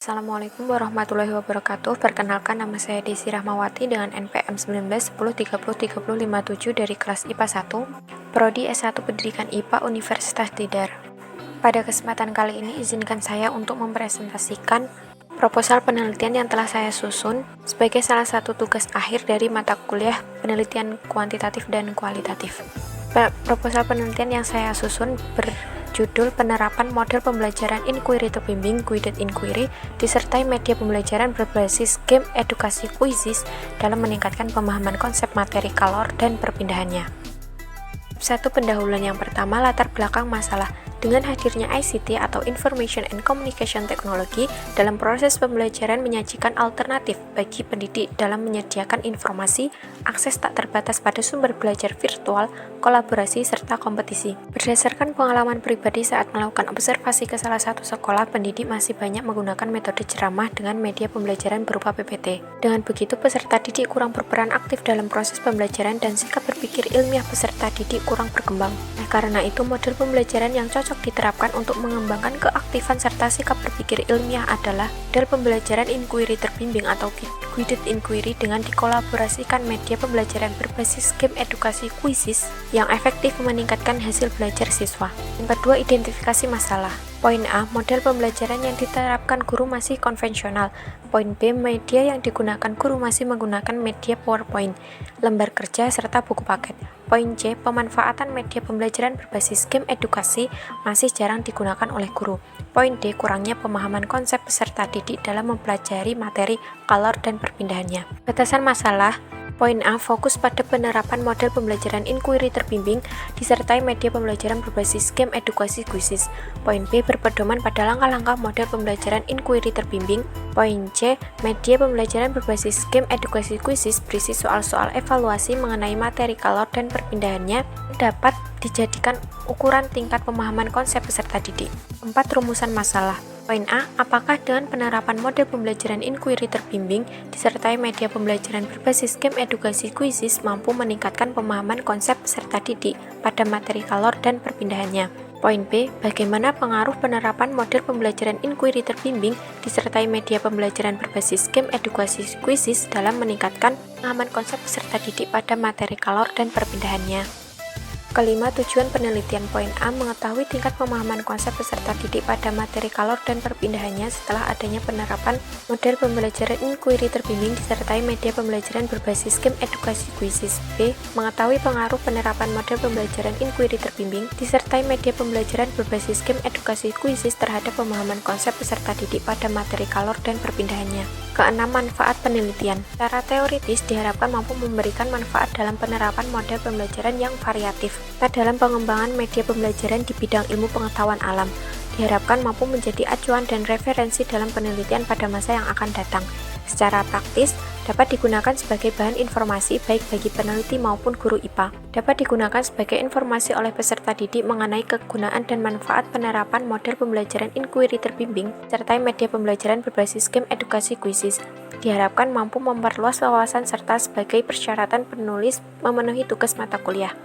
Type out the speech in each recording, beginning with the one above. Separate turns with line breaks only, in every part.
Assalamualaikum warahmatullahi wabarakatuh. Perkenalkan, nama saya Desi Rahmawati dengan NPM 1910303057 dari kelas IPA 1, Prodi S1 Pendidikan IPA Universitas Tidar. Pada kesempatan kali ini, izinkan saya untuk mempresentasikan proposal penelitian yang telah saya susun sebagai salah satu tugas akhir dari mata kuliah penelitian kuantitatif dan kualitatif. Proposal penelitian yang saya susun berjudul penerapan model pembelajaran inquiry terbimbing guided inquiry disertai media pembelajaran berbasis game edukasi kuisis dalam meningkatkan pemahaman konsep materi kalor dan perpindahannya. Satu pendahuluan yang pertama, latar belakang masalah. Dengan hadirnya ICT atau Information and Communication Technology dalam proses pembelajaran menyajikan alternatif bagi pendidik dalam menyediakan informasi, akses tak terbatas pada sumber belajar virtual, kolaborasi, serta kompetisi. Berdasarkan pengalaman pribadi saat melakukan observasi ke salah satu sekolah, pendidik masih banyak menggunakan metode ceramah dengan media pembelajaran berupa PPT. Dengan begitu, peserta didik kurang berperan aktif dalam proses pembelajaran dan sikap berpikir ilmiah peserta didik kurang berkembang. Karena itu, model pembelajaran yang cocok diterapkan untuk mengembangkan keaktifan serta sikap berpikir ilmiah adalah model pembelajaran inquiry terbimbing atau guided inquiry dengan dikolaborasikan media pembelajaran berbasis game edukasi kuisis yang efektif meningkatkan hasil belajar siswa. Yang kedua, identifikasi masalah. Poin A, model pembelajaran yang diterapkan guru masih konvensional. Poin B, media yang digunakan guru masih menggunakan media PowerPoint, lembar kerja, serta buku paket. Poin C, pemanfaatan media pembelajaran berbasis game edukasi masih jarang digunakan oleh guru. Poin D, kurangnya pemahaman konsep peserta didik dalam mempelajari materi kalor dan perpindahannya. Batasan masalah. Poin A, fokus pada penerapan model pembelajaran inquiry terbimbing disertai media pembelajaran berbasis game edukasi kuisis. Poin B, berpedoman pada langkah-langkah model pembelajaran inquiry terbimbing. Poin C, media pembelajaran berbasis game edukasi kuisis berisi soal-soal evaluasi mengenai materi kalor dan perpindahannya dapat dijadikan ukuran tingkat pemahaman konsep peserta didik. 4. Rumusan masalah. Poin A, apakah dengan penerapan model pembelajaran inquiry terbimbing disertai media pembelajaran berbasis game edukasi kuisis mampu meningkatkan pemahaman konsep peserta didik pada materi kalor dan perpindahannya? Poin B, bagaimana pengaruh penerapan model pembelajaran inquiry terbimbing disertai media pembelajaran berbasis game edukasi kuisis dalam meningkatkan pemahaman konsep peserta didik pada materi kalor dan perpindahannya? Kelima, tujuan penelitian. Poin A, mengetahui tingkat pemahaman konsep peserta didik pada materi kalor dan perpindahannya setelah adanya penerapan model pembelajaran inquiry terbimbing disertai media pembelajaran berbasis game edukasi kuisis. B, mengetahui pengaruh penerapan model pembelajaran inquiry terbimbing disertai media pembelajaran berbasis game edukasi kuisis terhadap pemahaman konsep peserta didik pada materi kalor dan perpindahannya. Keenam, manfaat penelitian. Secara teoritis diharapkan mampu memberikan manfaat dalam penerapan model pembelajaran yang variatif dalam pengembangan media pembelajaran di bidang ilmu pengetahuan alam. Diharapkan mampu menjadi acuan dan referensi dalam penelitian pada masa yang akan datang. Secara praktis, dapat digunakan sebagai bahan informasi baik bagi peneliti maupun guru IPA. Dapat digunakan sebagai informasi oleh peserta didik mengenai kegunaan dan manfaat penerapan model pembelajaran inquiry terbimbing serta media pembelajaran berbasis game edukasi kuisis. Diharapkan mampu memperluas wawasan serta sebagai persyaratan penulis memenuhi tugas mata kuliah.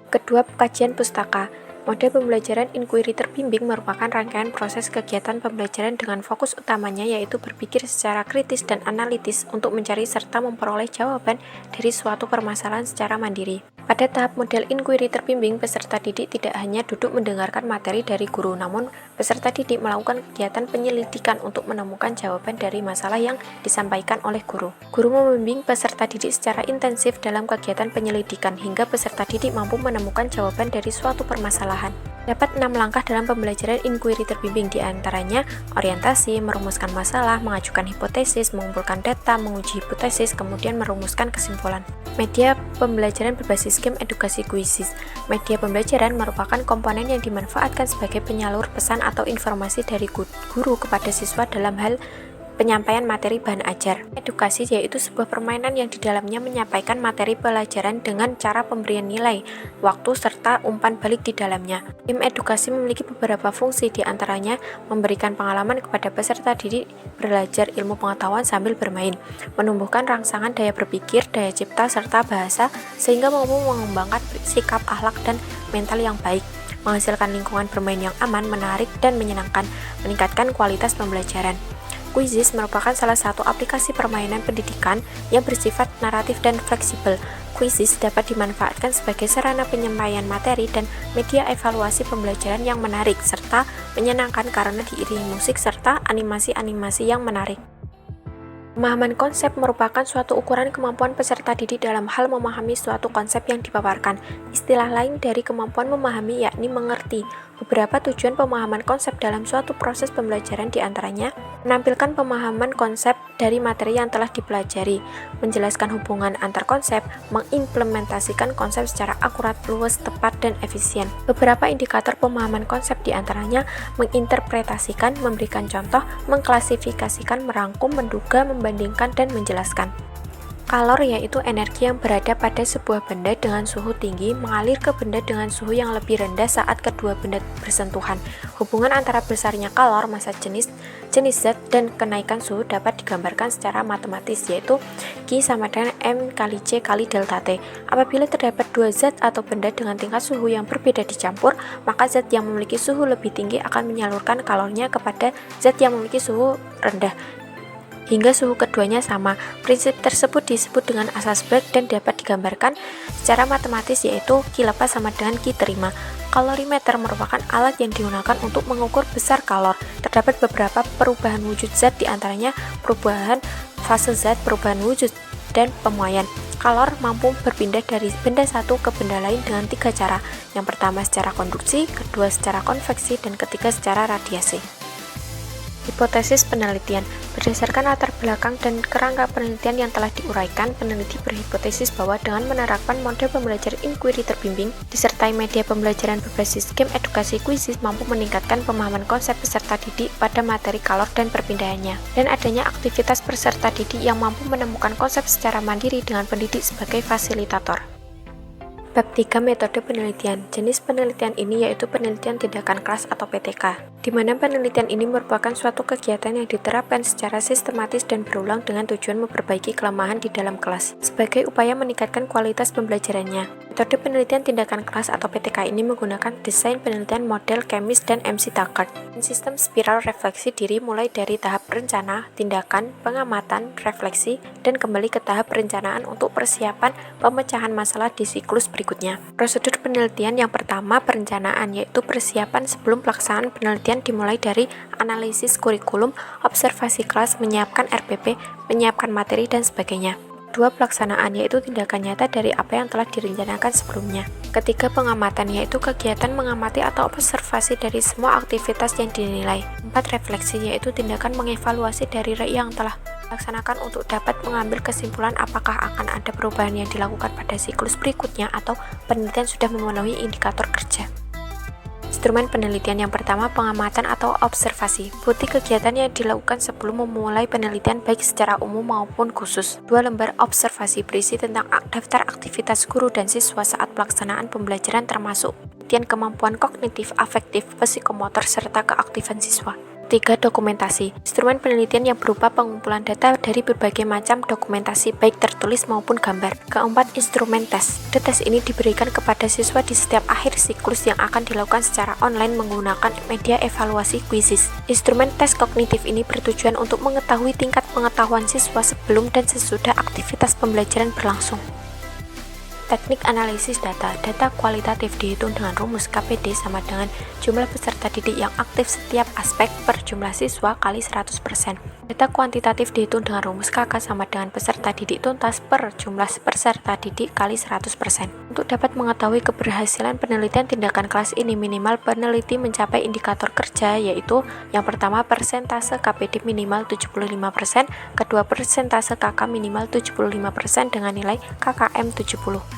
Kedua, kajian pustaka. Model pembelajaran inquiry terbimbing merupakan rangkaian proses kegiatan pembelajaran dengan fokus utamanya yaitu berpikir secara kritis dan analitis untuk mencari serta memperoleh jawaban dari suatu permasalahan secara mandiri. Pada tahap model inquiry terbimbing, peserta didik tidak hanya duduk mendengarkan materi dari guru, namun peserta didik melakukan kegiatan penyelidikan untuk menemukan jawaban dari masalah yang disampaikan oleh guru. Guru membimbing peserta didik secara intensif dalam kegiatan penyelidikan hingga peserta didik mampu menemukan jawaban dari suatu permasalahan. Dapat 6 langkah dalam pembelajaran inquiry terbimbing, diantaranya orientasi, merumuskan masalah, mengajukan hipotesis, mengumpulkan data, menguji hipotesis, kemudian merumuskan kesimpulan. Media pembelajaran berbasis game edukasi kuisis. Media pembelajaran merupakan komponen yang dimanfaatkan sebagai penyalur pesan atau informasi dari guru kepada siswa dalam hal penyampaian materi bahan ajar. Edukasi yaitu sebuah permainan yang di dalamnya menyampaikan materi pelajaran dengan cara pemberian nilai, waktu, serta umpan balik di dalamnya. Game edukasi memiliki beberapa fungsi, diantaranya memberikan pengalaman kepada peserta didik belajar ilmu pengetahuan sambil bermain, menumbuhkan rangsangan daya berpikir, daya cipta, serta bahasa, sehingga mampu mengembangkan sikap, akhlak, dan mental yang baik, menghasilkan lingkungan bermain yang aman, menarik, dan menyenangkan, meningkatkan kualitas pembelajaran. Quizizz merupakan salah satu aplikasi permainan pendidikan yang bersifat naratif dan fleksibel. Quizizz dapat dimanfaatkan sebagai sarana penyampaian materi dan media evaluasi pembelajaran yang menarik serta menyenangkan karena diiringi musik serta animasi-animasi yang menarik. Pemahaman konsep merupakan suatu ukuran kemampuan peserta didik dalam hal memahami suatu konsep yang dipaparkan. Istilah lain dari kemampuan memahami yakni mengerti. Beberapa tujuan pemahaman konsep dalam suatu proses pembelajaran diantaranya menampilkan pemahaman konsep dari materi yang telah dipelajari, menjelaskan hubungan antar konsep, mengimplementasikan konsep secara akurat, luas, tepat, dan efisien. Beberapa indikator pemahaman konsep diantaranya menginterpretasikan, memberikan contoh, mengklasifikasikan, merangkum, menduga, membandingkan, dan menjelaskan. Kalor yaitu energi yang berada pada sebuah benda dengan suhu tinggi mengalir ke benda dengan suhu yang lebih rendah saat kedua benda bersentuhan. Hubungan antara besarnya kalor, massa jenis zat, dan kenaikan suhu dapat digambarkan secara matematis yaitu Q sama dengan M kali C kali delta T. Apabila terdapat dua zat atau benda dengan tingkat suhu yang berbeda dicampur, maka zat yang memiliki suhu lebih tinggi akan menyalurkan kalornya kepada zat yang memiliki suhu rendah hingga suhu keduanya sama. Prinsip tersebut disebut dengan asas Bragg dan dapat digambarkan secara matematis yaitu Q lepas sama dengan Q terima. Kalorimeter merupakan alat yang digunakan untuk mengukur besar kalor. Terdapat beberapa perubahan wujud zat diantaranya perubahan fase zat, perubahan wujud, dan pemuaian. Kalor mampu berpindah dari benda satu ke benda lain dengan tiga cara. Yang pertama secara konduksi, kedua secara konveksi, dan ketiga secara radiasi. Hipotesis penelitian. Berdasarkan latar belakang dan kerangka penelitian yang telah diuraikan, peneliti berhipotesis bahwa dengan menerapkan model pembelajaran inquiry terbimbing disertai media pembelajaran berbasis game edukasi Quizizz mampu meningkatkan pemahaman konsep peserta didik pada materi kalor dan perpindahannya, dan adanya aktivitas peserta didik yang mampu menemukan konsep secara mandiri dengan pendidik sebagai fasilitator. Bab 3 metode penelitian. Jenis penelitian ini yaitu penelitian tindakan kelas atau PTK, di mana penelitian ini merupakan suatu kegiatan yang diterapkan secara sistematis dan berulang dengan tujuan memperbaiki kelemahan di dalam kelas, sebagai upaya meningkatkan kualitas pembelajarannya. Metode penelitian tindakan kelas atau PTK ini menggunakan desain penelitian model Chemis dan MC Taggart, dan sistem spiral refleksi diri mulai dari tahap rencana, tindakan, pengamatan, refleksi, dan kembali ke tahap perencanaan untuk persiapan pemecahan masalah di siklus berikutnya. Prosedur penelitian yang pertama perencanaan, yaitu persiapan sebelum pelaksanaan penelitian dimulai dari analisis kurikulum, observasi kelas, menyiapkan RPP, menyiapkan materi, dan sebagainya. Kedua pelaksanaan, yaitu tindakan nyata dari apa yang telah direncanakan sebelumnya. Ketiga pengamatan, yaitu kegiatan mengamati atau observasi dari semua aktivitas yang dinilai. 4 refleksi, yaitu tindakan mengevaluasi dari yang telah dilaksanakan untuk dapat mengambil kesimpulan apakah akan ada perubahan yang dilakukan pada siklus berikutnya atau penelitian sudah memenuhi indikator kerja. Instrumen penelitian yang pertama pengamatan atau observasi. Bukti kegiatan yang dilakukan sebelum memulai penelitian baik secara umum maupun khusus. 2 lembar observasi berisi tentang daftar aktivitas guru dan siswa saat pelaksanaan pembelajaran termasuk penelitian kemampuan kognitif, afektif, psikomotor, serta keaktifan siswa. 3. Dokumentasi. Instrumen penelitian yang berupa pengumpulan data dari berbagai macam dokumentasi baik tertulis maupun gambar. 4. Instrumen tes. Tes ini diberikan kepada siswa di setiap akhir siklus yang akan dilakukan secara online menggunakan media evaluasi Quizizz. Instrumen tes kognitif ini bertujuan untuk mengetahui tingkat pengetahuan siswa sebelum dan sesudah aktivitas pembelajaran berlangsung. Teknik analisis data. Data kualitatif dihitung dengan rumus KPD sama dengan jumlah peserta didik yang aktif setiap aspek per jumlah siswa kali 100%. Data kuantitatif dihitung dengan rumus KK sama dengan peserta didik tuntas per jumlah peserta didik kali 100%. Untuk dapat mengetahui keberhasilan penelitian tindakan kelas ini, minimal peneliti mencapai indikator kerja, yaitu yang pertama persentase KPD minimal 75%, kedua persentase KK minimal 75% dengan nilai KKM 70.